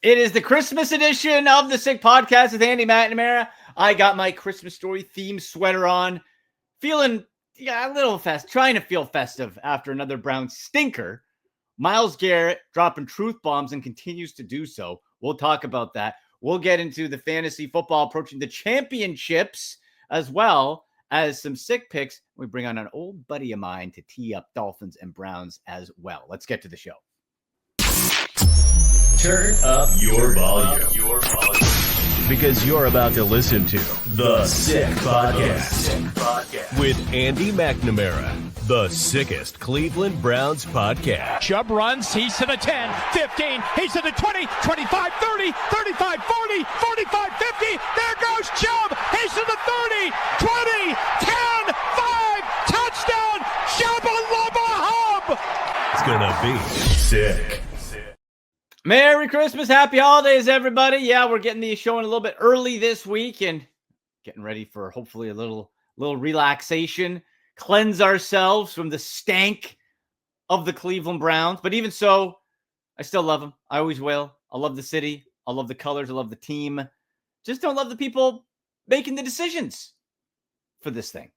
It is the Christmas edition of the Sick Podcast with Andy McNamara. I got my Christmas story themed sweater on, feeling a little trying to feel festive after another Brown stinker. Myles Garrett dropping truth bombs and continues to do so. We'll talk about that. We'll get into the fantasy football approaching the championships as well as some sick picks. We bring on an old buddy of mine to tee up Dolphins and Browns as well. Let's get to the show. Turn up your volume. Because you're about to listen to The Sick Podcast with Andy McNamara, the sickest Cleveland Browns podcast. Chubb runs, he's to the 10, 15, he's to the 20, 25, 30, 35, 40, 45, 50. There goes Chubb, he's to the 30, 20, 10, 5, touchdown, Shabba-lubba hub. It's gonna be sick. Merry Christmas, happy holidays, everybody. Yeah, we're getting the show in a little bit early this week and getting ready for hopefully a little relaxation, cleanse ourselves from the stank of the Cleveland Browns. But even so, I still love them. I always will. I love the city. I love the colors. I love the team. Just don't love the people making the decisions for this thing.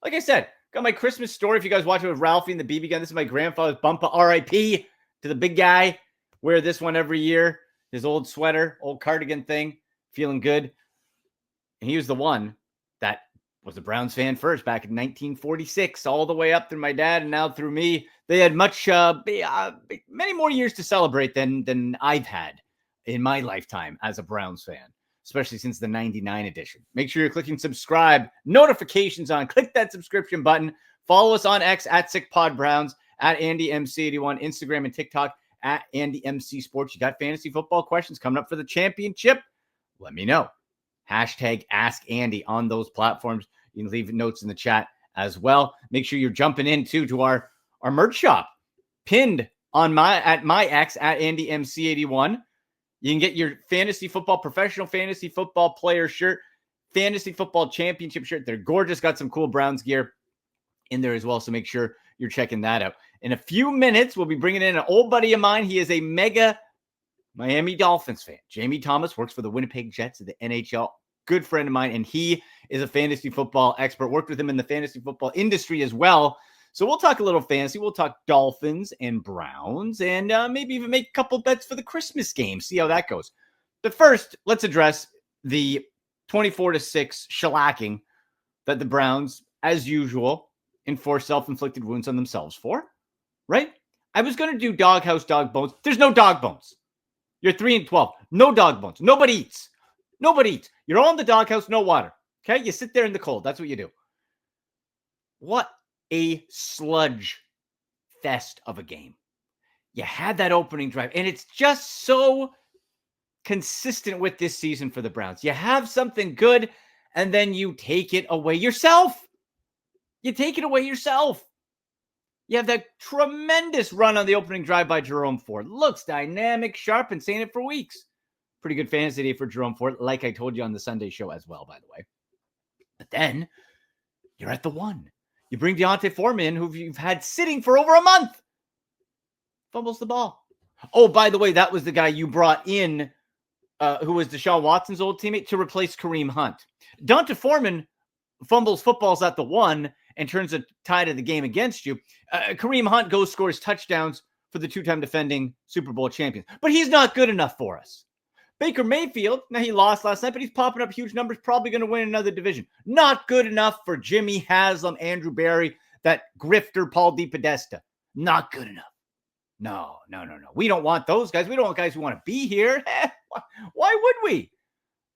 Like I said, got my Christmas story. If you guys watch it with Ralphie and the BB gun, this is my grandfather's bumper. R.I.P. to the big guy. Wear this one every year. His old sweater, old cardigan thing, feeling good. And he was the one that was a Browns fan first back in 1946, all the way up through my dad and now through me. They had many more years to celebrate than I've had in my lifetime as a Browns fan, especially since the 99 edition. Make sure you're clicking subscribe, notifications on, click that subscription button. Follow us on X at SickPodBrowns, at AndyMC81, Instagram and TikTok, at Andy MC Sports. You got fantasy football questions coming up for the championship? Let me know. Hashtag Ask Andy on those platforms. You can leave notes in the chat as well. Make sure you're jumping in too to our merch shop pinned on my X at Andy MC81. You can get your fantasy football, professional fantasy football player shirt, fantasy football championship shirt. They're gorgeous. Got some cool Browns gear in there as well. So make sure you're checking that out. In a few minutes, we'll be bringing in an old buddy of mine. He is a mega Miami Dolphins fan. Jamie Thomas works for the Winnipeg Jets of the NHL. Good friend of mine, and he is a fantasy football expert. Worked with him in the fantasy football industry as well. So we'll talk a little fantasy. We'll talk Dolphins and Browns, and maybe even make a couple bets for the Christmas game. See how that goes. But first, let's address the 24-6 shellacking that the Browns, as usual, enforce self-inflicted wounds on themselves for. Right? I was going to do doghouse, dog bones. There's no dog bones. You're 3-12. No dog bones. Nobody eats. Nobody eats. You're all in the doghouse, no water. Okay? You sit there in the cold. That's what you do. What a sludge fest of a game. You had that opening drive, and it's just so consistent with this season for the Browns. You have something good, and then you take it away yourself. You take it away yourself. You have that tremendous run on the opening drive by Jerome Ford. Looks dynamic, sharp, and saying it for weeks. Pretty good fantasy day for Jerome Ford, like I told you on the Sunday show as well, by the way. But then you're at the one. You bring Deontay Foreman, who you've had sitting for over a month. Fumbles the ball. Oh, by the way, that was the guy you brought in, who was Deshaun Watson's old teammate, to replace Kareem Hunt. Deontay Foreman fumbles footballs at the one and turns the tide of the game against you. Kareem Hunt scores touchdowns for the two-time defending Super Bowl champions. But he's not good enough for us. Baker Mayfield, now he lost last night, but he's popping up huge numbers, probably going to win another division. Not good enough for Jimmy Haslam, Andrew Barry, that grifter Paul DePodesta. Not good enough. No. We don't want those guys. We don't want guys who want to be here. Why would we?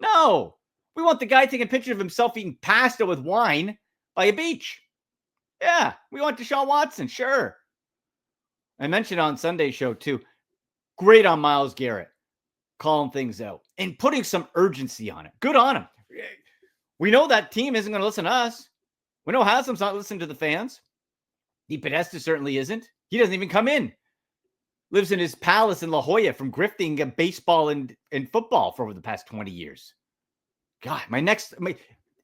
No. We want the guy taking pictures of himself eating pasta with wine by a beach. Yeah, we want Deshaun Watson, sure. I mentioned on Sunday's show, too. Great on Myles Garrett, calling things out and putting some urgency on it. Good on him. We know that team isn't going to listen to us. We know Haslam's not listening to the fans. DePodesta certainly isn't. He doesn't even come in. Lives in his palace in La Jolla from grifting baseball and football for over the past 20 years. God,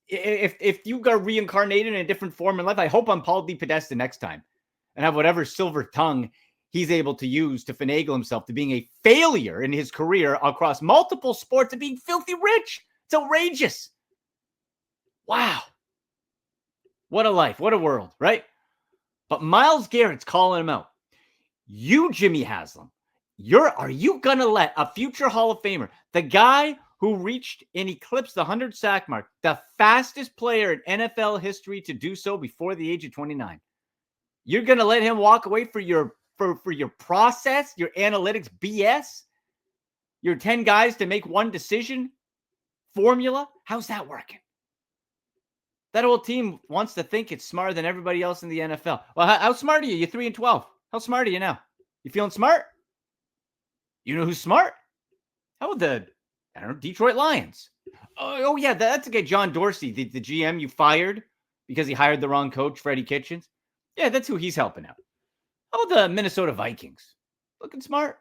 if you got reincarnated in a different form in life, I hope I'm Paul DePodesta next time and have whatever silver tongue he's able to use to finagle himself to being a failure in his career across multiple sports and being filthy rich. It's outrageous. Wow. What a life. What a world, right? But Myles Garrett's calling him out. You, Jimmy Haslam, are you going to let a future Hall of Famer, the guy who reached and eclipsed the 100 sack mark, the fastest player in NFL history to do so before the age of 29, you're going to let him walk away for your process, your analytics BS, your 10 guys to make one decision formula? How's that working? That whole team wants to think it's smarter than everybody else in the NFL. Well, how smart are you? You're 3-12. How smart are you now? You feeling smart? You know who's smart? How about Detroit Lions? Oh yeah, that's a guy, John Dorsey, the GM you fired because he hired the wrong coach, Freddie Kitchens. Yeah, that's who he's helping out. How about the Minnesota Vikings? Looking smart?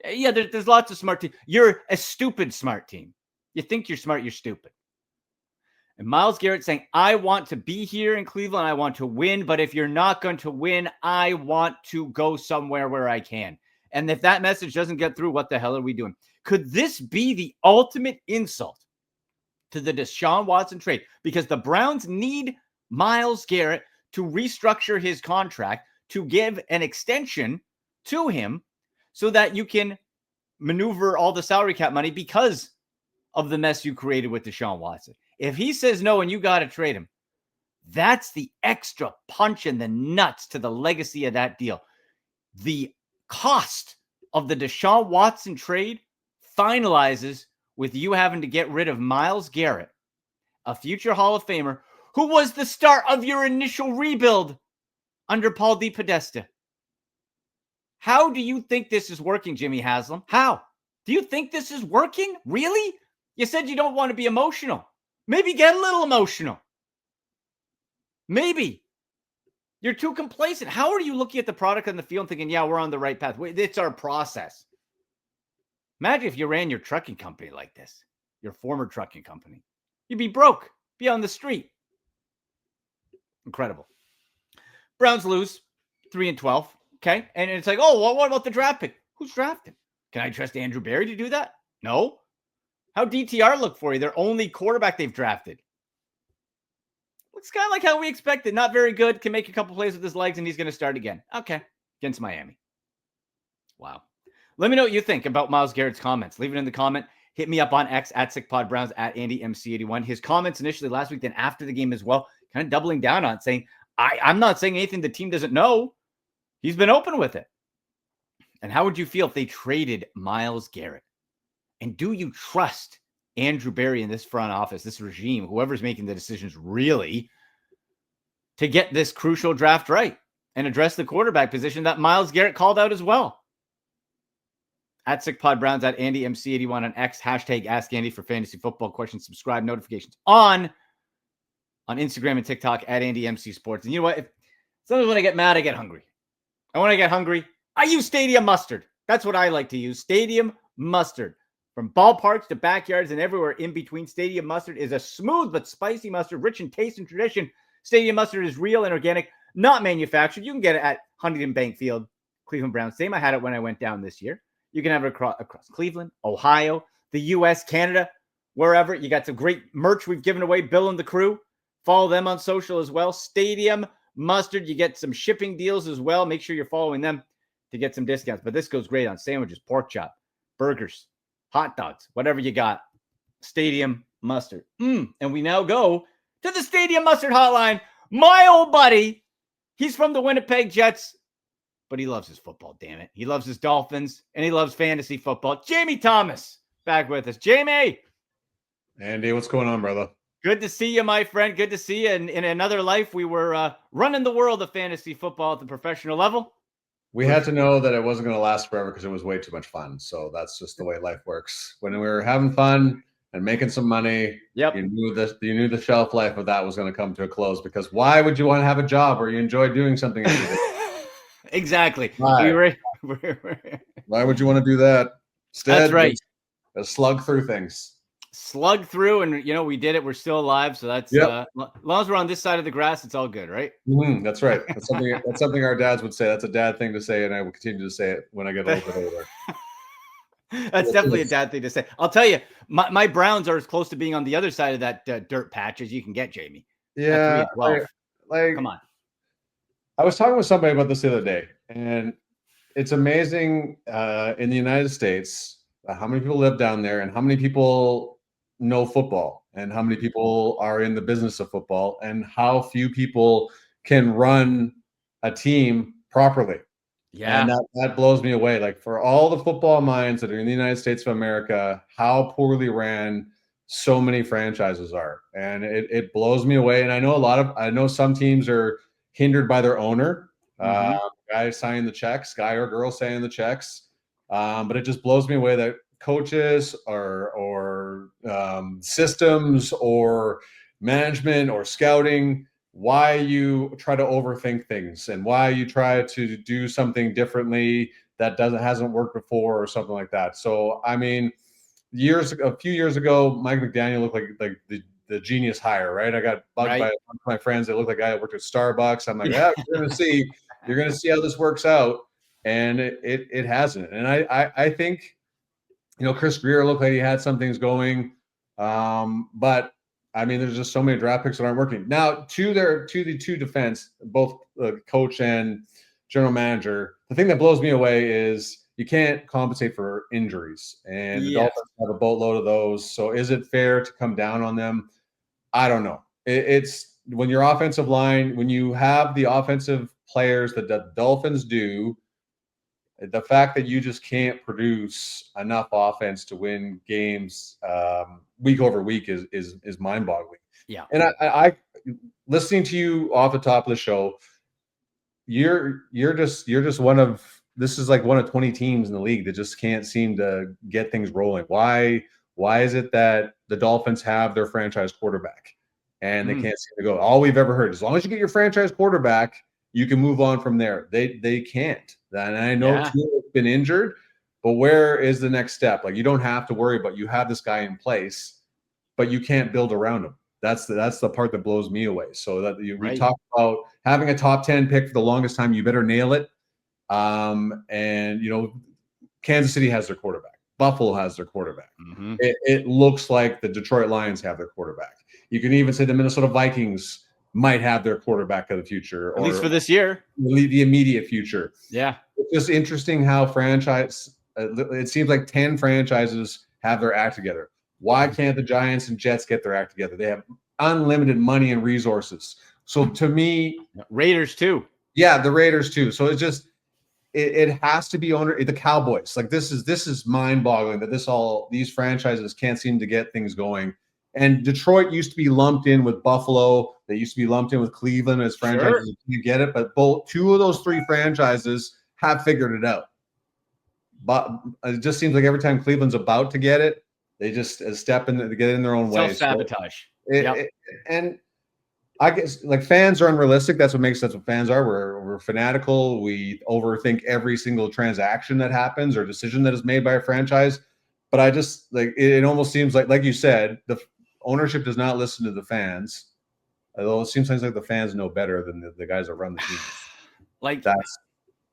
Yeah, there's lots of smart teams. You're a stupid smart team. You think you're smart, you're stupid. And Myles Garrett saying, I want to be here in Cleveland. I want to win. But if you're not going to win, I want to go somewhere where I can. And if that message doesn't get through, what the hell are we doing? Could this be the ultimate insult to the Deshaun Watson trade? Because the Browns need Myles Garrett to restructure his contract, to give an extension to him so that you can maneuver all the salary cap money because of the mess you created with Deshaun Watson. If he says no and you got to trade him, that's the extra punch in the nuts to the legacy of that deal. The cost of the Deshaun Watson trade finalizes with you having to get rid of Myles Garrett, a future Hall of Famer, who was the start of your initial rebuild under Paul DePodesta. How do you think this is working, Jimmy Haslam? How? Do you think this is working? Really? You said you don't want to be emotional. Maybe get a little emotional. Maybe. You're too complacent. How are you looking at the product on the field and thinking, yeah, we're on the right path? Wait, it's our process. Imagine if you ran your trucking company like this, your former trucking company. You'd be broke, be on the street. Incredible. Browns lose 3-12. Okay. And it's like, oh, well, what about the draft pick? Who's drafted? Can I trust Andrew Berry to do that? No. How DTR look for you? Their only quarterback they've drafted. Looks kind of like how we expected. Not very good. Can make a couple plays with his legs, and he's going to start again. Okay. Against Miami. Wow. Let me know what you think about Myles Garrett's comments. Leave it in the comment. Hit me up on X at SickPodBrowns at AndyMC81. His comments initially last week, then after the game as well, kind of doubling down on it, saying, I'm not saying anything the team doesn't know. He's been open with it. And how would you feel if they traded Myles Garrett? And do you trust Andrew Berry in this front office, this regime, whoever's making the decisions really, to get this crucial draft right and address the quarterback position that Myles Garrett called out as well? At SickPodBrowns, at AndyMC81 on X, hashtag Ask Andy for fantasy football questions, subscribe, notifications on Instagram and TikTok at AndyMC Sports. And you know what? Sometimes when I get mad, I get hungry. And when I get hungry, I use Stadium Mustard. That's what I like to use. Stadium Mustard. From ballparks to backyards and everywhere in between, Stadium Mustard is a smooth but spicy mustard, rich in taste and tradition. Stadium Mustard is real and organic, not manufactured. You can get it at Huntington Bank Field, Cleveland Browns. Same, I had it when I went down this year. You can have it across Cleveland, Ohio, the U.S., Canada, wherever. You got some great merch we've given away, Bill and the crew. Follow them on social as well. Stadium Mustard. You get some shipping deals as well. Make sure you're following them to get some discounts. But this goes great on sandwiches, pork chop, burgers, hot dogs, whatever you got. Stadium Mustard. And we now go to the Stadium Mustard hotline. My old buddy, he's from the Winnipeg Jets, but he loves his football, damn it. He loves his Dolphins, and he loves fantasy football. Jamie Thomas, back with us. Jamie. Andy, what's going on, brother? Good to see you, my friend. Good to see you. And in another life, we were running the world of fantasy football at the professional level. We had to know that it wasn't going to last forever because it was way too much fun. So that's just the way life works. When we were having fun and making some money, yep, you knew the shelf life of that was going to come to a close, because why would you want to have a job where you enjoy doing something? Exactly. Why? Why would you want to do that? Instead, that's right. Slug through things. slug through, and we did it. We're still alive, so that's as long as we're on this side of the grass, it's all good, right? That's right. That's something our dads would say. That's a dad thing to say, and I will continue to say it when I get a little bit older. That's definitely a dad thing to say. I'll tell you, my Browns are as close to being on the other side of that dirt patch as you can get, Jamie. Yeah, like come on. I was talking with somebody about this the other day, and it's amazing in the United States how many people live down there and how many people know football and how many people are in the business of football and how few people can run a team properly. Yeah. And that blows me away. Like, for all the football minds that are in the United States of America, how poorly ran so many franchises are. And it blows me away. And I know some teams are hindered by their owner, guy signing the checks, guy or girl signing the checks. But it just blows me away that coaches or systems or management or scouting, why you try to overthink things and why you try to do something differently that hasn't worked before or something like that. So, I mean, a few years ago, Mike McDaniel looked like the genius hire, right? I got bugged by my friends that looked like a guy that worked at Starbucks. I'm like, you're going to see how this works out. And it hasn't. And I think, Chris Greer looked like he had some things going. But I mean, there's just so many draft picks that aren't working. Now, to the two defense, both coach and general manager, the thing that blows me away is you can't compensate for injuries. And the Dolphins have a boatload of those. So is it fair to come down on them? I don't know. It's when your offensive line, when you have the offensive players that the Dolphins do, the fact that you just can't produce enough offense to win games week over week is mind-boggling. Yeah. And I listening to you off the top of the show, you're just one of 20 teams in the league that just can't seem to get things rolling. Why is it that the Dolphins have their franchise quarterback and they can't seem to go? All we've ever heard, as long as you get your franchise quarterback, you can move on from there. They can't. And I know Tua has been injured, but where is the next step? Like, you don't have to worry, but you have this guy in place, but you can't build around him. That's the part that blows me away. So that we talk about having a top 10 pick for the longest time, you better nail it. And Kansas City has their quarterback. Buffalo has their quarterback. It looks like the Detroit Lions have their quarterback. You can even say the Minnesota Vikings might have their quarterback of the future, at least for this year, the immediate future. Yeah. It's just interesting how it seems like 10 franchises have their act together. Why can't the Giants and Jets get their act together? They have unlimited money and resources. So to me, Raiders too. Yeah, the Raiders too. So it's just, it has to be the Cowboys. Like, this is mind-boggling that these franchises can't seem to get things going. And Detroit used to be lumped in with Buffalo. They used to be lumped in with Cleveland as franchises. You get it, but two of those three franchises have figured it out. But it just seems like every time Cleveland's about to get it, they just step in to get in their own way. Self-sabotage. And I guess, like, fans are unrealistic. That's what fans are. We're fanatical. We overthink every single transaction that happens or decision that is made by a franchise. But I just, like, it almost seems like you said, the ownership does not listen to the fans. Although it seems like the fans know better than the guys that run the team.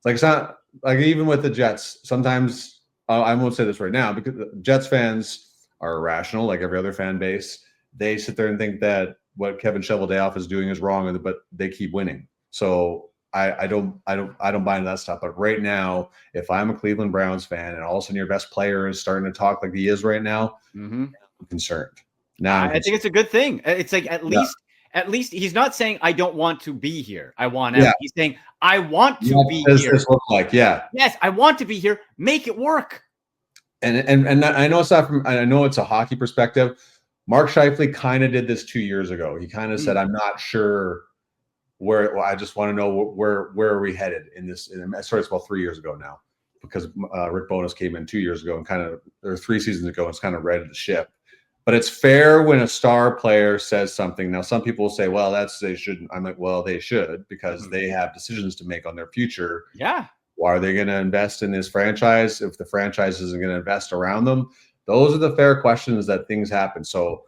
It's not like, even with the Jets, sometimes I won't say this right now because Jets fans are irrational, like every other fan base. They sit there and think that what Kevin Shoveldayoff is doing is wrong, but they keep winning. So I don't buy into that stuff. But right now, if I'm a Cleveland Browns fan and all of a sudden your best player is starting to talk like he is right now, I'm concerned. I think it's a good thing. It's like at least he's not saying I don't want to be here. I want out. He's saying I want to be here. This look like? Yes, I want to be here. Make it work. And I know it's not from. I know it's a hockey perspective. Mark Scheifele kind of did this 2 years ago. He kind of said, "I'm not sure where. Well, I just want to know where are we headed in this." Sorry, it's about 3 years ago now, because Rick Bowness came in 2 years ago and or 3 seasons ago, and it's kind of righted the ship. But it's fair when a star player says something. Now, some people will say, well, they shouldn't. I'm like, well, they should, because they have decisions to make on their future. Yeah. Why are they going to invest in this franchise if the franchise isn't going to invest around them? Those are the fair questions that things happen. So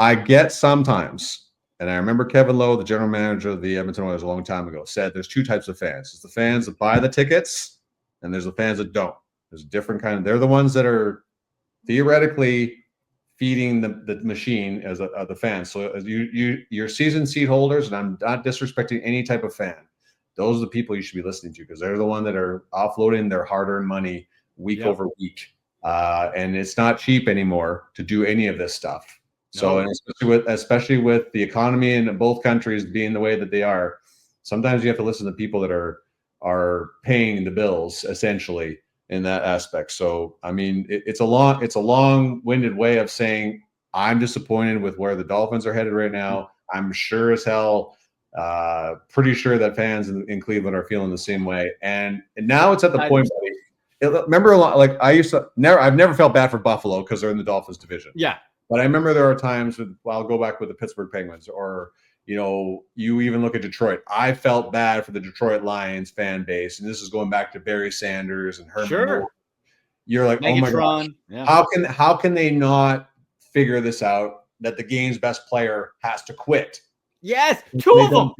I get sometimes, and I remember Kevin Lowe, the general manager of the Edmonton Oilers a long time ago, said there's two types of fans. There's the fans that buy the tickets, and there's the fans that don't. There's a different kind of, they're the ones that are theoretically feeding the machine as the fans. So as your season seat holders, and I'm not disrespecting any type of fan, those are the people you should be listening to, because they're the one that are offloading their hard-earned money week over week. And it's not cheap anymore to do any of this stuff. So, and especially with the economy in both countries being the way that they are, sometimes you have to listen to people that are paying the bills essentially in that aspect. So, I mean, it's a long-winded way of saying I'm disappointed with where the Dolphins are headed right now. I'm sure as hell, pretty sure that fans in Cleveland are feeling the same way. And now it's at the point. Remember, a lot, like I've never felt bad for Buffalo because they're in the Dolphins division. Yeah. But I remember there are times I'll go back with the Pittsburgh Penguins, or, you even look at Detroit. I felt bad for the Detroit Lions fan base. And this is going back to Barry Sanders and Herman. Sure. You're like, Megatron. Oh my gosh, how can they not figure this out, that the game's best player has to quit? Yes. Two of them.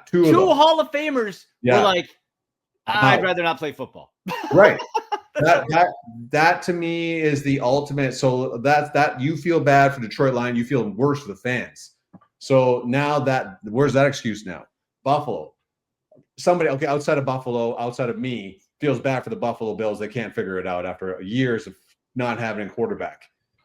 Two of them. Hall of Famers were like, I'd rather not play football. Right. That to me is the ultimate. So that you feel bad for Detroit Lions, you feel worse for the fans. So now where's that excuse now? Buffalo. Somebody, okay, outside of Buffalo, outside of me, feels bad for the Buffalo Bills. They can't figure it out after years of not having a quarterback.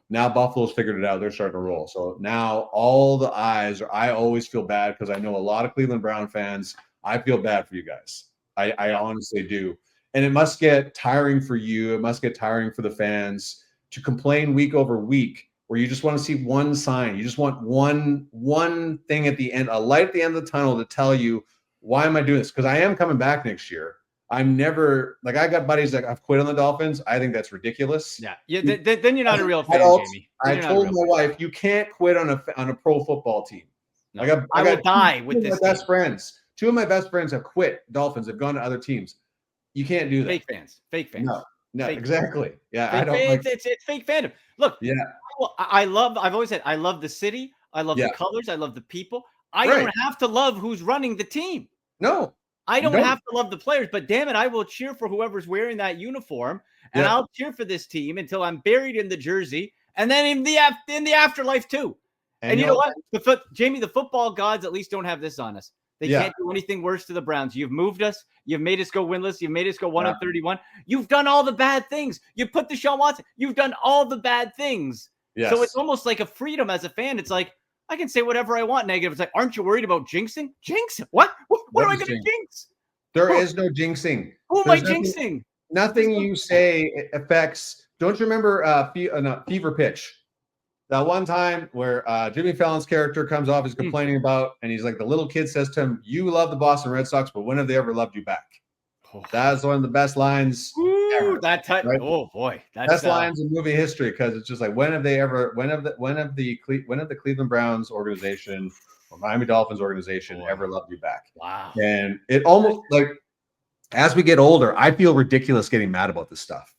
Now Buffalo's figured it out. They're starting to roll. So now all the eyes are, I always feel bad because I know a lot of Cleveland Brown fans. I feel bad for you guys. I honestly do. And it must get tiring for you. It must get tiring for the fans to complain week over week, where you just want to see one sign. You just want one thing at the end, a light at the end of the tunnel to tell you, why am I doing this? Because I am coming back next year. I'm never, like, I got buddies that have quit on the Dolphins. I think that's ridiculous. Yeah. Then you're not a real fan, Jamie. I told my wife, you can't quit on a pro football team. No, I will die with this. Best friends. Two of my best friends have quit Dolphins, have gone to other teams. You can't do that. Fake fans. No, fake exactly. Yeah, fake I don't fans, like. It's fake fandom. Look, yeah, I've always said I love the city. I love the colors. I love the people. I don't have to love who's running the team. No, I don't have to love the players, but damn it, I will cheer for whoever's wearing that uniform, and I'll cheer for this team until I'm buried in the jersey, and then in the afterlife too. And you know what, Jamie, the football gods at least don't have this on us. They can't do anything worse to the Browns. You've moved us. You've made us go winless. You've made us go 1-31. You've done all the bad things. You put Deshaun Watson. You've done all the bad things. Yes. So it's almost like a freedom as a fan. It's like, I can say whatever I want negative. It's like, aren't you worried about jinxing? Jinx? What am I going to jinx? There is no jinxing. Who am I jinxing? Nothing you say affects. Don't you remember Fever Pitch? That one time where Jimmy Fallon's character comes off, he's complaining about, and he's like, the little kid says to him, you love the Boston Red Sox, but when have they ever loved you back? That's one of the best lines ever. That time, right? Oh boy, best lines in movie history, because it's just like, when have the Cleveland Browns organization or Miami Dolphins organization ever loved you back? Wow. And it almost, like, as we get older, I feel ridiculous getting mad about this stuff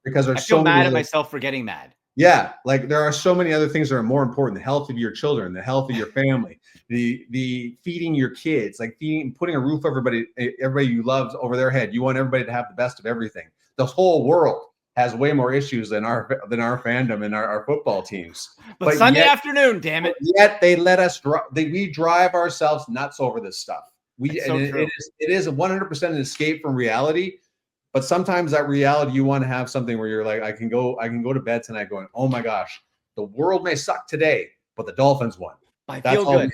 because there's so mad at myself for getting mad. Yeah, like there are so many other things that are more important: the health of your children, the health of your family, the feeding your kids, like putting a roof over everybody you love over their head. You want everybody to have the best of everything. The whole world has way more issues than our fandom and our football teams. But Sunday afternoon, damn it! Yet they let us. We drive ourselves nuts over this stuff. It is 100% an escape from reality. But sometimes that reality, you want to have something where you're like, I can go to bed tonight going, oh my gosh, the world may suck today, but the Dolphins won. I feel good.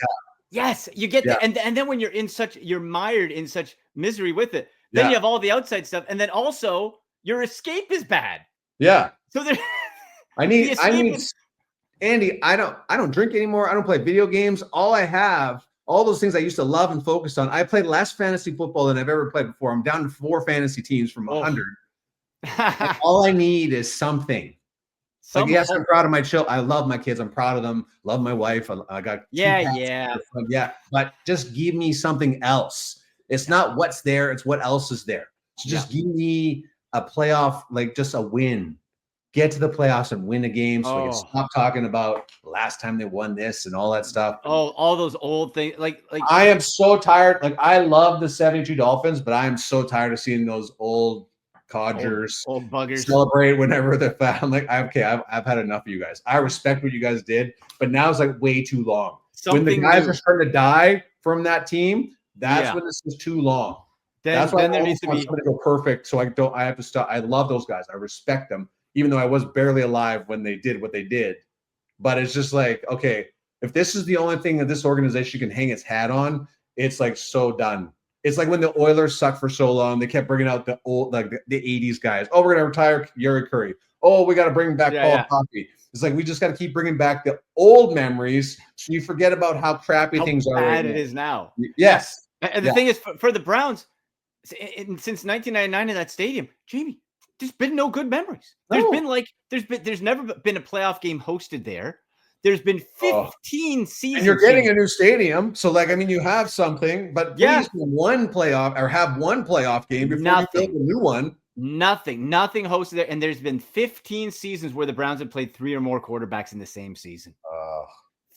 Yes, you get that. And then when you're mired in such misery with it, then you have all the outside stuff. And then also your escape is bad. Yeah. So there Andy, I don't drink anymore. I don't play video games. All those things I used to love and focus on. I played less fantasy football than I've ever played before. I'm down to 4 fantasy teams from 100. All I need is something. Like, yes, I'm proud of my children. I love my kids. I'm proud of them. Love my wife. I got yeah. But just give me something else. It's not what's there. It's what else is there. So just give me a playoff, like just a win. get to the playoffs and win a game so we can stop talking about last time they won this and all that stuff. All those old things. Like I am so tired. Like, I love the 72 Dolphins, but I am so tired of seeing those old codgers, old buggers celebrate whenever they're found. Like, I've had enough of you guys. I respect what you guys did, but now it's like way too long. When the guys are starting to die from that team, that's when this is too long. That's why there needs to be somebody go perfect. So I have to stop. I love those guys. I respect them, even though I was barely alive when they did what they did. But it's just like, okay, if this is the only thing that this organization can hang its hat on, it's like so done. It's like when the Oilers sucked for so long, they kept bringing out the old, like the 80s guys. Oh, we're going to retire Yuri Curry. Oh, we got to bring back Paul Coffey. It's like we just got to keep bringing back the old memories so you forget about how crappy things are. How bad it is now. Yes. And the thing is, for the Browns, since 1999 in that stadium, Jamie, there's been no good memories. There's never been a playoff game hosted there. There's been 15 seasons. And you're getting a new stadium. So, like, I mean, you have something, but please have one playoff game before you build a new one. Nothing hosted there. And there's been 15 seasons where the Browns have played 3 or more quarterbacks in the same season.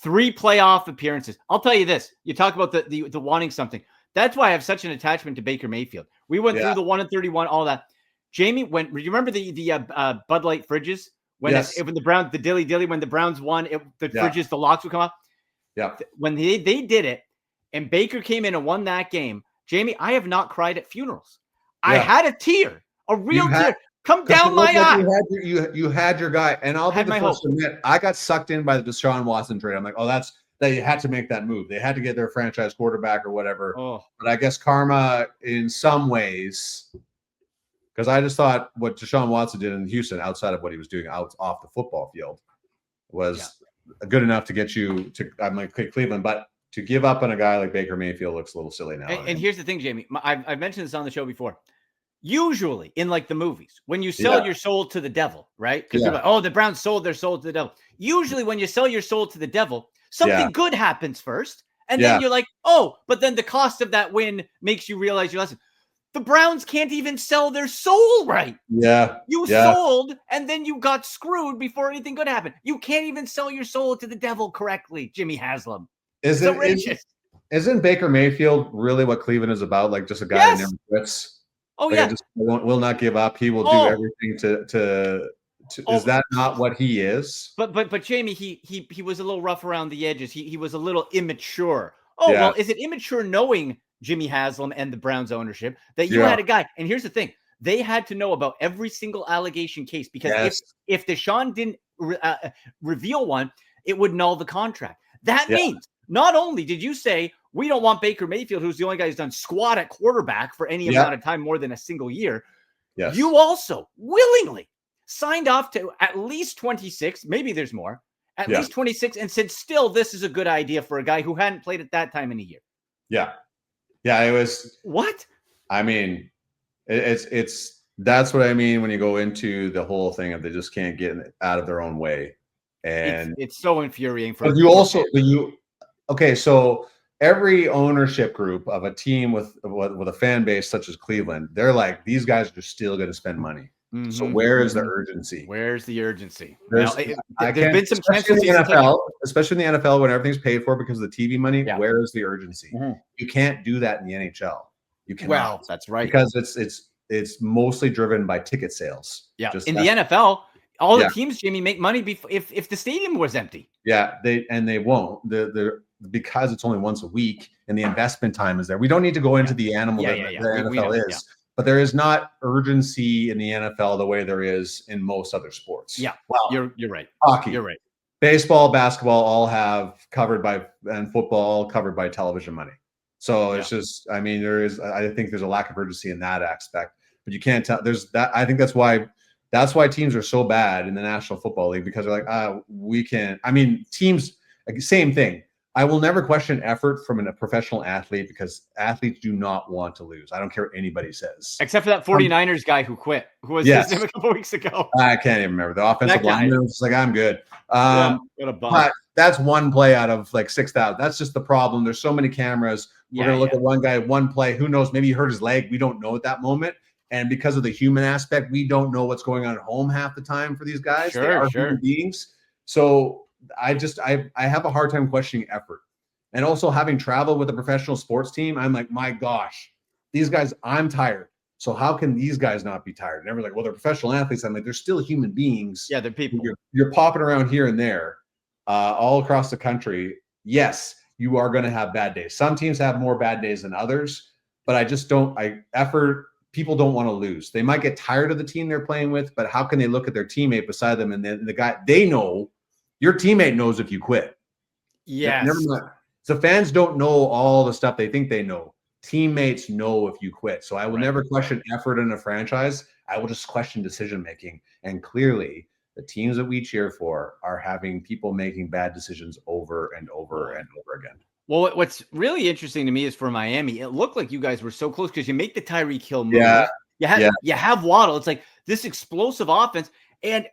3 playoff appearances. I'll tell you this. You talk about the wanting something. That's why I have such an attachment to Baker Mayfield. We went through the 1-31, all that. Jamie, do you remember the Bud Light fridges? When the Browns, the dilly, when the Browns won, the fridges, the locks would come off. Yeah. When they did it, and Baker came in and won that game, Jamie, I have not cried at funerals. Yeah. I had a tear, a real tear, come down my eye. You had your guy, and I'll be the first to admit, I got sucked in by the Deshaun Watson trade. I'm like, they had to make that move. They had to get their franchise quarterback or whatever. But I guess karma, in some ways. Because I just thought what Deshaun Watson did in Houston, outside of what he was doing off the football field, was good enough to get you to. I'm like Cleveland, but to give up on a guy like Baker Mayfield looks a little silly now. And here's the thing, Jamie. I've mentioned this on the show before. Usually, in like the movies, when you sell your soul to the devil, right? Because you're like, the Browns sold their soul to the devil. Usually, when you sell your soul to the devil, something good happens first, and then you're like, but then the cost of that win makes you realize your lesson. The Browns can't even sell their soul right. Yeah. You sold, and then you got screwed before anything good happened. You can't even sell your soul to the devil correctly, Jimmy Haslam. Isn't Baker Mayfield really what Cleveland is about? Like, just a guy that never quits? Oh, like, will not give up. He will do everything to is that not what he is? But Jamie, he was a little rough around the edges. He was a little immature. Well, is it immature knowing Jimmy Haslam and the Browns ownership that you had a guy? And here's the thing. They had to know about every single allegation case, because if Deshaun didn't reveal one, it would null the contract. That means not only did you say, we don't want Baker Mayfield, who's the only guy who's done squat at quarterback for any amount of time more than a single year. Yes. You also willingly signed off to at least 26, maybe there's more, at least 26, and said, still, this is a good idea for a guy who hadn't played at that time in a year. Yeah. Yeah, it was. What? I mean, that's what I mean when you go into the whole thing of they just can't get out of their own way. And it's so infuriating for okay, so every ownership group of a team with a fan base such as Cleveland, they're like, these guys are still going to spend money. Mm-hmm. So where is the urgency? Where's the urgency? There's been some chances in the NFL, especially in the NFL when everything's paid for because of the TV money. Yeah. Where is the urgency? Mm-hmm. You can't do that in the NHL. You cannot. Well, that's right. Because it's mostly driven by ticket sales. Yeah. In the NFL, all the teams, Jimmy, make money if the stadium was empty. Yeah, they won't. Because it's only once a week and the investment time is there. We don't need to go into the animal that the NFL is. Yeah. But there is not urgency in the NFL the way there is in most other sports. Yeah, well, you're right. Hockey, you're right. Baseball, basketball, all have and football covered by television money. So it's just, I mean, I think there's a lack of urgency in that aspect. But you can't tell. There's that. I think that's why teams are so bad in the National Football League, because they're like, we can't. I mean, teams, same thing. I will never question effort from a professional athlete, because athletes do not want to lose. I don't care what anybody says. Except for that 49ers guy who quit, who was his name a couple weeks ago. I can't even remember. The offensive lineman was like, I'm good. But that's one play out of like 6,000. That's just the problem. There's so many cameras. We're going to look at one guy, one play. Who knows? Maybe he hurt his leg. We don't know at that moment. And because of the human aspect, we don't know what's going on at home half the time for these guys. They are human beings. So I have a hard time questioning effort. And also having traveled with a professional sports team, I'm like, my gosh, these guys, I'm tired. So how can these guys not be tired? And everyone's like, well, they're professional athletes. I'm like, they're still human beings. Yeah, they're people. You're popping around here and there, all across the country. Yes, you are going to have bad days. Some teams have more bad days than others, but people don't want to lose. They might get tired of the team they're playing with, but how can they look at their teammate beside them and then the guy they know, your teammate knows if you quit. Yes. Never mind. So fans don't know all the stuff they think they know. Teammates know if you quit. So I will never question effort in a franchise. I will just question decision-making. And clearly, the teams that we cheer for are having people making bad decisions over and over and over again. Well, what's really interesting to me is for Miami, it looked like you guys were so close because you make the Tyreek Hill move. You have Waddle. It's like this explosive offense. And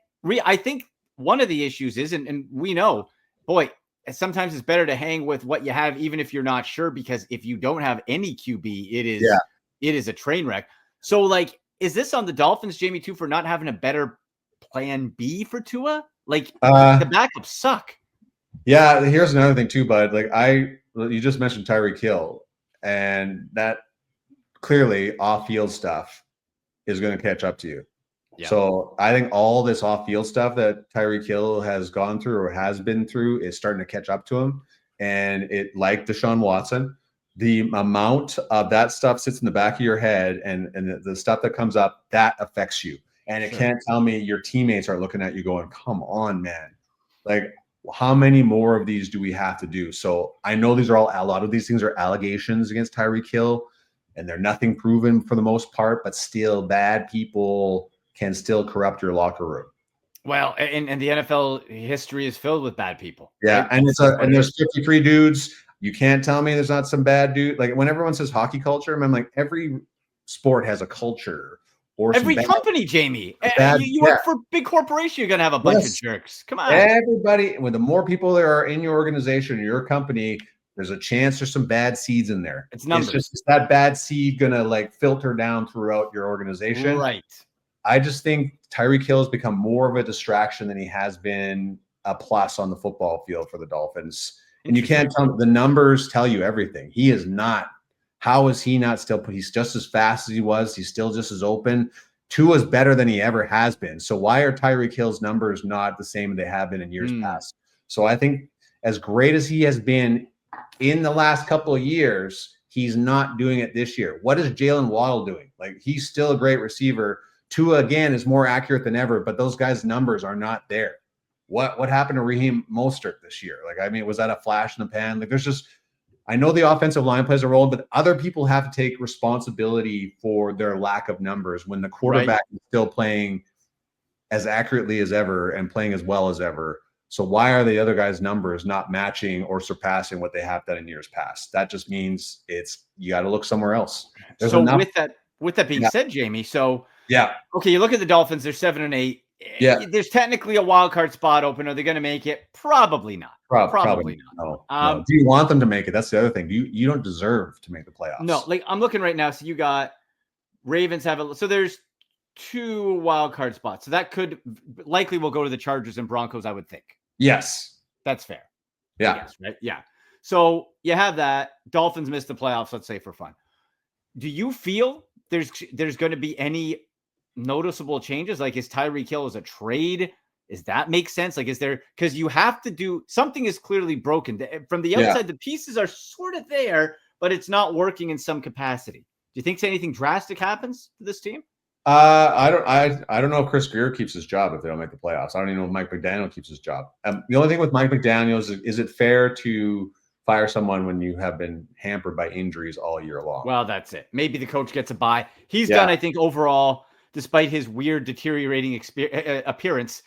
I think one of the issues is, and we know, boy, sometimes it's better to hang with what you have, even if you're not sure, because if you don't have any QB, it is a train wreck. So, like, is this on the Dolphins, Jamie, too, for not having a better plan B for Tua? Like, the backups suck. Yeah, here's another thing too, bud. Like you just mentioned Tyreek Hill, and that clearly off-field stuff is going to catch up to you. Yeah. So I think all this off-field stuff that Tyreek Hill has gone through or has been through is starting to catch up to him. And it, like Deshaun Watson, the amount of that stuff sits in the back of your head, and the stuff that comes up, that affects you. And it can't tell me your teammates are looking at you going, come on, man. Like, how many more of these do we have to do? So I know a lot of these things are allegations against Tyreek Hill, and they're nothing proven for the most part, but still bad people can still corrupt your locker room. Well, and the NFL history is filled with bad people. Yeah, right? And there's 53 dudes. You can't tell me there's not some bad dude. Like when everyone says hockey culture, I'm like, every sport has a culture. Or every company, Jamie. You work for a big corporation, you're going to have a bunch of jerks. Come on. Everybody, when the more people there are in your organization or your company, there's a chance there's some bad seeds in there. It's numbers. Is that bad seed going to like filter down throughout your organization? Right. I just think Tyreek Hill has become more of a distraction than he has been a plus on the football field for the Dolphins. And you can't tell, the numbers tell you everything. He is not. How is he not still? He's just as fast as he was. He's still just as open. Tua's better than he ever has been. So why are Tyreek Hill's numbers not the same as they have been in years past? So I think as great as he has been in the last couple of years, he's not doing it this year. What is Jalen Waddle doing? Like, he's still a great receiver. Tua, again, is more accurate than ever, but those guys' numbers are not there. What happened to Raheem Mostert this year? Like, I mean, was that a flash in the pan? Like, there's just, I know the offensive line plays a role, but other people have to take responsibility for their lack of numbers when the quarterback is still playing as accurately as ever and playing as well as ever. So why are the other guys' numbers not matching or surpassing what they have done in years past? That just means you got to look somewhere else. There's so with that being said, Jamie, okay, you look at the Dolphins, they're 7-8. Yeah, there's technically a wild card spot open. Are they going to make it? Probably not. Probably not. No. Do you want them to make it? That's the other thing. You don't deserve to make the playoffs. No, like I'm looking right now. So you got Ravens so there's 2 wild card spots. So that could likely will go to the Chargers and Broncos, I would think. Yes, that's fair. Yeah, guess, right. Yeah. So you have that. Dolphins missed the playoffs. Let's say for fun. Do you feel there's going to be any noticeable changes? Like, is Tyreek Hill as a trade? Does that make sense? Like, is there, because you have to do something is clearly broken from the outside. The pieces are sort of there, but it's not working in some capacity. Do you think anything drastic happens to this team? I don't know if Chris Greer keeps his job if they don't make the playoffs. I don't even know if Mike McDaniel keeps his job. The only thing with Mike McDaniel is it fair to fire someone when you have been hampered by injuries all year long? Well, that's it. Maybe the coach gets a bye. He's done, I think, overall, despite his weird deteriorating appearance.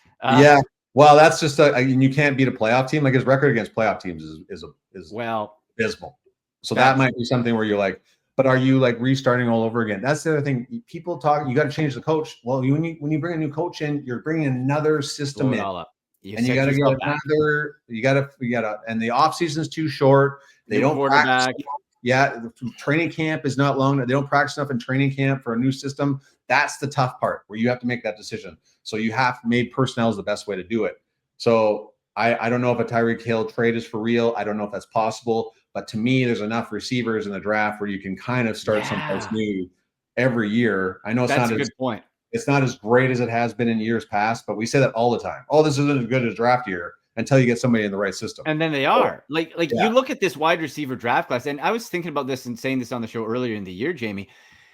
Well, that's just you can't beat a playoff team. Like, his record against playoff teams is abysmal. So that might be something where you're like, but are you like restarting all over again? That's the other thing. People talk, you got to change the coach. Well, when you bring a new coach in, you're bringing another system in. And you got to get another. You got to, and the off season is too short. They don't practice. Yeah, training camp is not long. They don't practice enough in training camp for a new system. That's the tough part where you have to make that decision. So you have made personnel is the best way to do it. So I don't know if a Tyreek Hill trade is for real. I don't know if that's possible. But to me, there's enough receivers in the draft where you can kind of start someplace new every year. I know that's a good point. It's not as great as it has been in years past, but we say that all the time. Oh, this isn't as good as draft year until you get somebody in the right system. And then they are. You look at this wide receiver draft class, and I was thinking about this and saying this on the show earlier in the year, Jamie,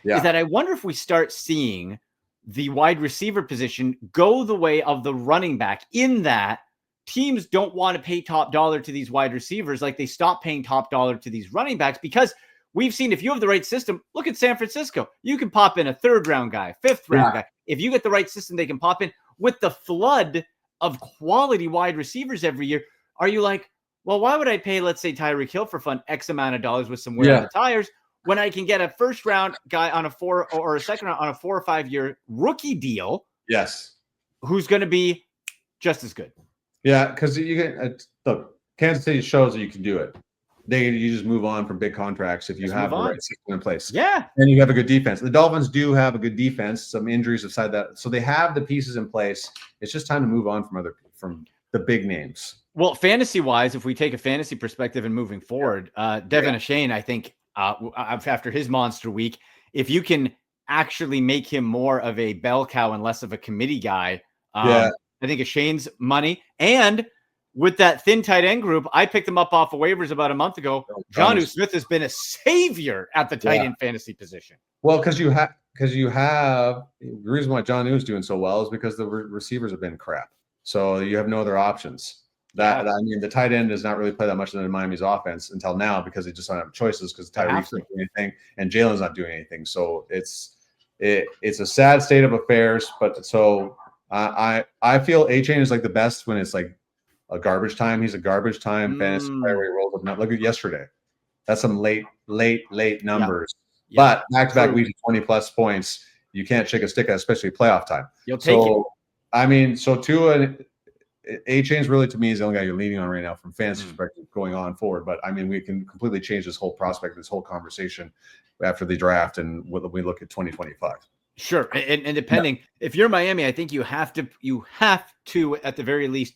is that I wonder if we start seeing the wide receiver position go the way of the running back, in that teams don't want to pay top dollar to these wide receivers like they stop paying top dollar to these running backs, because we've seen if you have the right system, look at San Francisco. You can pop in a 3rd round guy, 5th round guy. If you get the right system, they can pop in with the flood of quality wide receivers every year. Are you like, well, why would I pay, let's say, Tyreek Hill for fun X amount of dollars with some wear on the tires when I can get a 1st round guy on a 4 or a 2nd round on a 4 or 5 year rookie deal? Yes. Who's going to be just as good? Yeah, because you get look, Kansas City shows that you can do it. You just move on from big contracts if you have the right system in place. Yeah. And you have a good defense. The Dolphins do have a good defense, some injuries aside that. So they have the pieces in place. It's just time to move on from the big names. Well, fantasy-wise, if we take a fantasy perspective and moving forward, Devin Ashane, I think, after his monster week, if you can actually make him more of a bell cow and less of a committee guy, I think Ashane's money. And with that thin tight end group, I picked them up off of waivers about a month ago. Jonnu Smith has been a savior at the tight end fantasy position. Well, because you have the reason why Jonnu is doing so well is because the receivers have been crap. So you have no other options. I mean, the tight end does not really play that much in Miami's offense until now because they just don't have choices because Tyreek's not doing anything and Jalen's not doing anything. So it's a sad state of affairs. But so I feel A-Chain is like the best when it's like a garbage time. He's a garbage time fantasy player where he rolls up. Now look at yesterday. That's some late numbers. But back-to-back weeks of 20-plus points, you can't shake a stick at, especially playoff time. You'll take it. I mean, so Tua A-Chain's really, to me, is the only guy you're leaning on right now from fantasy perspective going on forward. But, I mean, we can completely change this whole prospect, this whole conversation after the draft and when we look at 2025. Sure. And depending, if you're Miami, I think you have to, at the very least,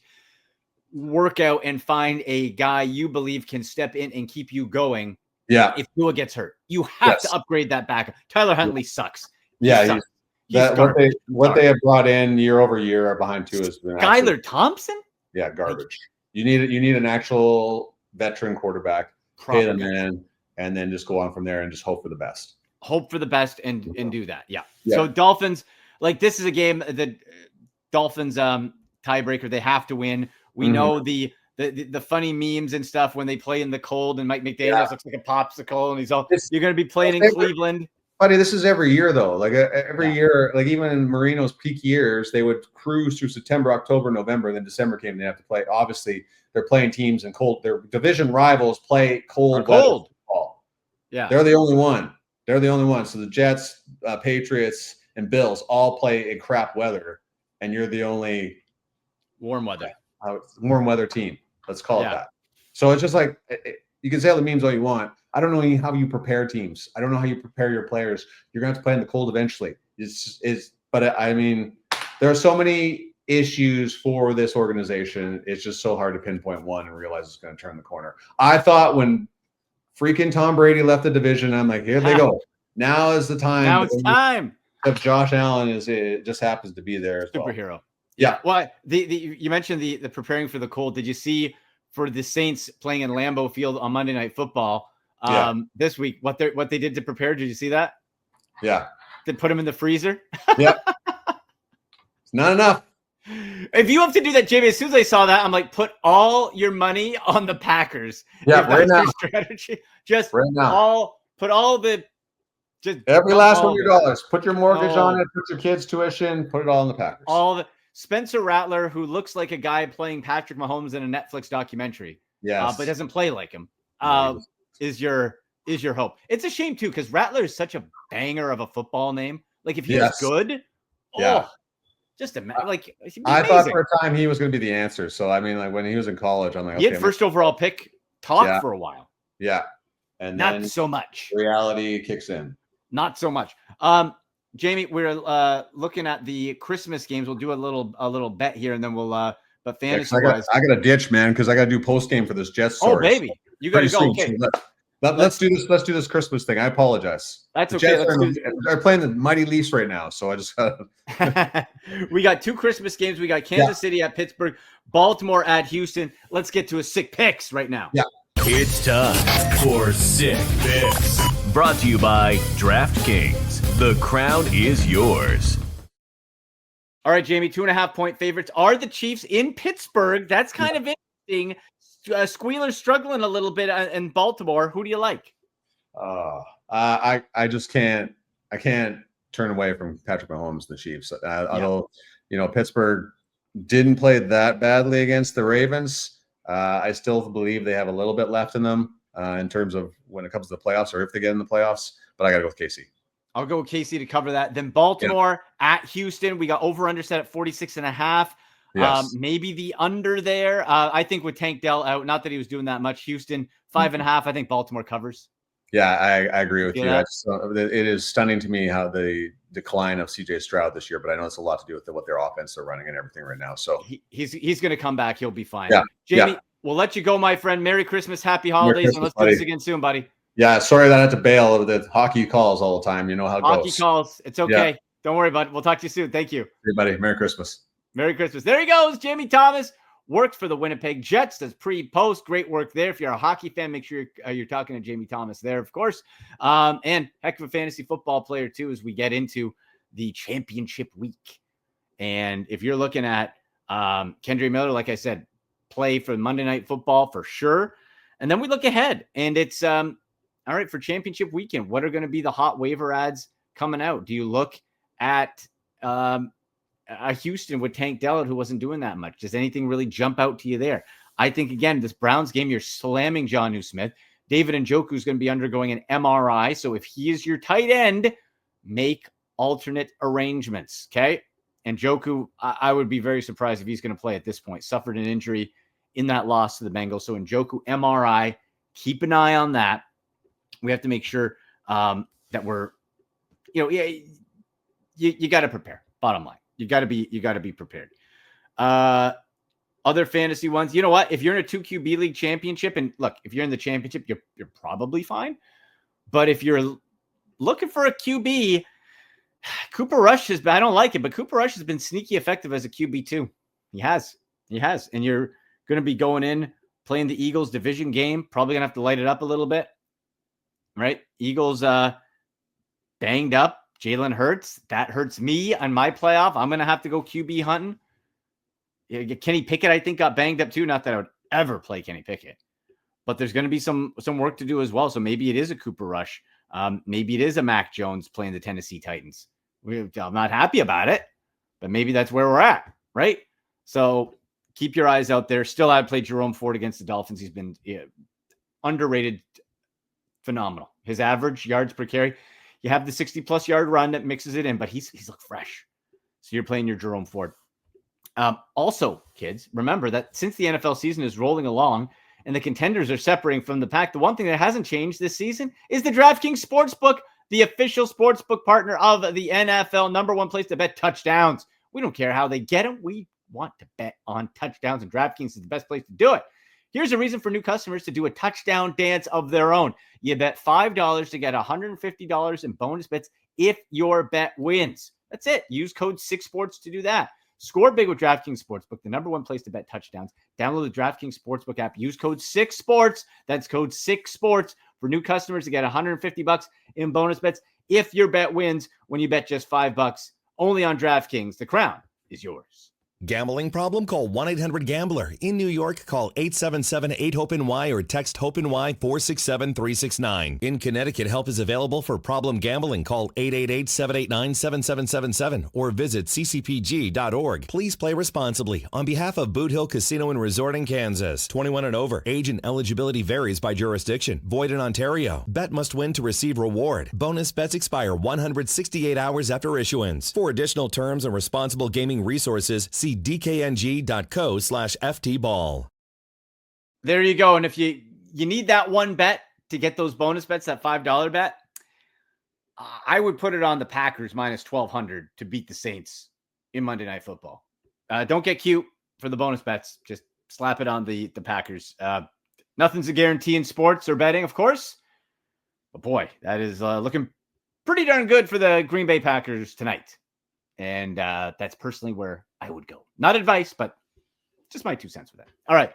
work out and find a guy you believe can step in and keep you going. Yeah. If Tua gets hurt, you have to upgrade that back. Tyler Huntley sucks. What they have brought in year over year are behind Tua. Skylar Thompson? Yeah, garbage. You need an actual veteran quarterback, pay them in, and then just go on from there and just hope for the best. Hope for the best and do that. Yeah. So Dolphins, this is a game that Dolphins tiebreaker. They have to win. We know the funny memes and stuff when they play in the cold and Mike McDaniels looks like a popsicle and you're going to be playing in Cleveland. Buddy, this is every year though. Every year, even in Marino's peak years, they would cruise through September, October, November, and then December came and they have to play. Obviously, they're playing teams in cold. Their division rivals play cold football. Yeah. They're the only one. So the Jets, Patriots, and Bills all play in crap weather, and you're the only warm weather team. Let's call it that. So it's just you can say all the memes all you want. I don't know how you prepare teams. I don't know how you prepare your players. You're going to have to play in the cold eventually. But I mean, there are so many issues for this organization. It's just so hard to pinpoint one and realize it's going to turn the corner. I thought when freaking Tom Brady left the division, I'm like, here they go. Now is the time. Now it's time. If Josh Allen it just happens to be there as superhero. Well. Yeah. Well, you mentioned the preparing for the cold. Did you see for the Saints playing in Lambeau Field on Monday Night Football this week what they did to prepare? Did you see that? Yeah. They put them in the freezer. Yeah. It's not enough. If you have to do that, Jamie, as soon as I saw that, I'm like, put all your money on the Packers. Yeah, right now. Strategy. Just right now. Put all the. Just every last one of your dollars. Put your mortgage on it. Put your kids' tuition. Put it all in the Packers. All the Spencer Rattler, who looks like a guy playing Patrick Mahomes in a Netflix documentary, but doesn't play like him, is your hope. It's a shame too because Rattler is such a banger of a football name. If he was good, just I thought for a time he was going to be the answer. So I mean, when he was in college, I'm like, he had first overall pick talk for a while. Yeah, and not then so much. Reality kicks in. Not so much. Jamie, we're looking at the Christmas games. We'll do a little bet here, and then we'll but fantasy wise, I got a ditch, man, because I got to do post game for this Jets story. Oh baby, you got to go. Okay, let's do this. Let's do this Christmas thing. I apologize. That's okay. They're playing the mighty Leafs right now, so I just we got 2 Christmas games. We got Kansas City at Pittsburgh, Baltimore at Houston. Let's get to a sick picks right now. Yeah, it's time for Sick Picks. Brought to you by DraftKings. The crown is yours. All right, Jamie, 2.5-point favorites are the Chiefs in Pittsburgh. That's kind of interesting. Squealer's struggling a little bit in Baltimore. Who do you like? I just can't. I can't turn away from Patrick Mahomes, the Chiefs. Although, Pittsburgh didn't play that badly against the Ravens, I still believe they have a little bit left in them in terms of when it comes to the playoffs or if they get in the playoffs. But I got to go with KC. I'll go with KC to cover that. Then Baltimore at Houston. We got over-under set at 46.5. Yes. Maybe the under there. I think with Tank Dell out, not that he was doing that much. Houston 5.5. I think Baltimore covers. Yeah, I agree with you. It is stunning to me how the decline of CJ Stroud this year, but I know it's a lot to do with what their offense are running and everything right now. So he's going to come back. He'll be fine. Yeah. Jamie, we'll let you go, my friend. Merry Christmas, happy holidays, and let's do this again soon, buddy. Yeah, sorry that I had to bail of the hockey calls all the time. You know how it goes. Hockey calls. It's okay. Yeah. Don't worry, bud. We'll talk to you soon. Thank you. Everybody, Merry Christmas. Merry Christmas. There he goes. Jamie Thomas worked for the Winnipeg Jets. Does pre-post. Great work there. If you're a hockey fan, make sure you're talking to Jamie Thomas there, of course. And heck of a fantasy football player, too, as we get into the championship week. And if you're looking at Kendre Miller, like I said, play for Monday Night Football for sure. And then we look ahead, and it's all right, for championship weekend, what are going to be the hot waiver ads coming out? Do you look at Houston with Tank Dell, who wasn't doing that much? Does anything really jump out to you there? I think, again, this Browns game, you're slamming Jonnu Smith. David Njoku is going to be undergoing an MRI. So if he is your tight end, make alternate arrangements, okay? Njoku, I would be very surprised if he's going to play at this point. Suffered an injury in that loss to the Bengals. So Njoku, MRI, keep an eye on that. We have to make sure that we're, you got to prepare. Bottom line, you got to be prepared. Other fantasy ones, you know what? If you're in a 2 QB league championship, and look, if you're in the championship, you're probably fine. But if you're looking for a QB, Cooper Rush has been, I don't like it, but Cooper Rush has been sneaky effective as a QB too. He has, and you're going to be going in playing the Eagles division game. Probably gonna have to light it up a little bit. Right? Eagles banged up. Jalen Hurts. That hurts me on my playoff. I'm going to have to go QB hunting. Kenny Pickett, I think, got banged up too. Not that I would ever play Kenny Pickett. But there's going to be some work to do as well. So maybe it is a Cooper Rush. Maybe it is a Mac Jones playing the Tennessee Titans. I'm not happy about it. But maybe that's where we're at. Right? So keep your eyes out there. Still, I'd play Jerome Ford against the Dolphins. He's been underrated. Phenomenal. His average yards per carry. You have the 60-plus yard run that mixes it in, but he's looked fresh. So you're playing your Jerome Ford. Also, kids, remember that since the NFL season is rolling along and the contenders are separating from the pack, the one thing that hasn't changed this season is the DraftKings Sportsbook, the official sportsbook partner of the NFL, number one place to bet touchdowns. We don't care how they get them. We want to bet on touchdowns, and DraftKings is the best place to do it. Here's a reason for new customers to do a touchdown dance of their own. You bet $5 to get $150 in bonus bets if your bet wins. That's it. Use code 6sports to do that. Score big with DraftKings Sportsbook, the number one place to bet touchdowns. Download the DraftKings Sportsbook app. Use code 6sports. That's code 6sports for new customers to get $150 in bonus bets if your bet wins when you bet just $5 only on DraftKings. The crown is yours. Gambling problem? Call 1-800-GAMBLER. In New York, call 877-8-HOPE-NY or text HOPE-NY 467-369. In Connecticut, help is available for problem gambling. Call 888-789-7777 or visit ccpg.org. Please play responsibly. On behalf of Boot Hill Casino and Resort in Kansas, 21 and over. Age and eligibility varies by jurisdiction. Void in Ontario. Bet must win to receive reward. Bonus bets expire 168 hours after issuance. For additional terms and responsible gaming resources, see dkng.co/ftball. There you go. And if you need that one bet to get those bonus bets, that $5 bet, I would put it on the Packers minus 1,200 to beat the Saints in Monday Night Football. Don't get cute for the bonus bets. Just slap it on the Packers. Nothing's a guarantee in sports or betting, of course. But boy, that is looking pretty darn good for the Green Bay Packers tonight. And that's personally where I would go. Not advice, but just my 2 cents for that. All right.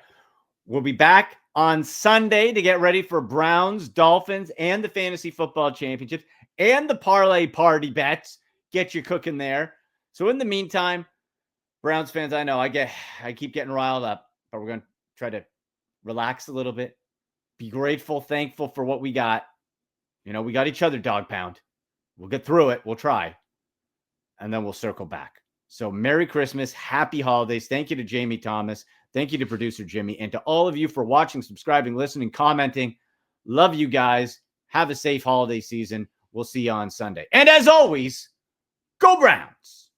We'll be back on Sunday to get ready for Browns, Dolphins, and the Fantasy Football Championships and the Parlay Party bets. Get you cooking there. So in the meantime, Browns fans, I know I keep getting riled up, but we're going to try to relax a little bit. Be grateful, thankful for what we got. You know, we got each other, dog pound. We'll get through it. We'll try. And then we'll circle back. So Merry Christmas. Happy holidays. Thank you to Jamie Thomas. Thank you to producer Jimmy. And to all of you for watching, subscribing, listening, commenting. Love you guys. Have a safe holiday season. We'll see you on Sunday. And as always, go Browns.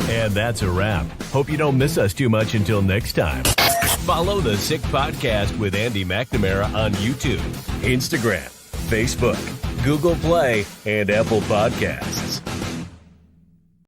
And that's a wrap. Hope you don't miss us too much until next time. Follow the Sick Podcast with Andy McNamara on YouTube, Instagram, Facebook, Google Play, and Apple Podcasts.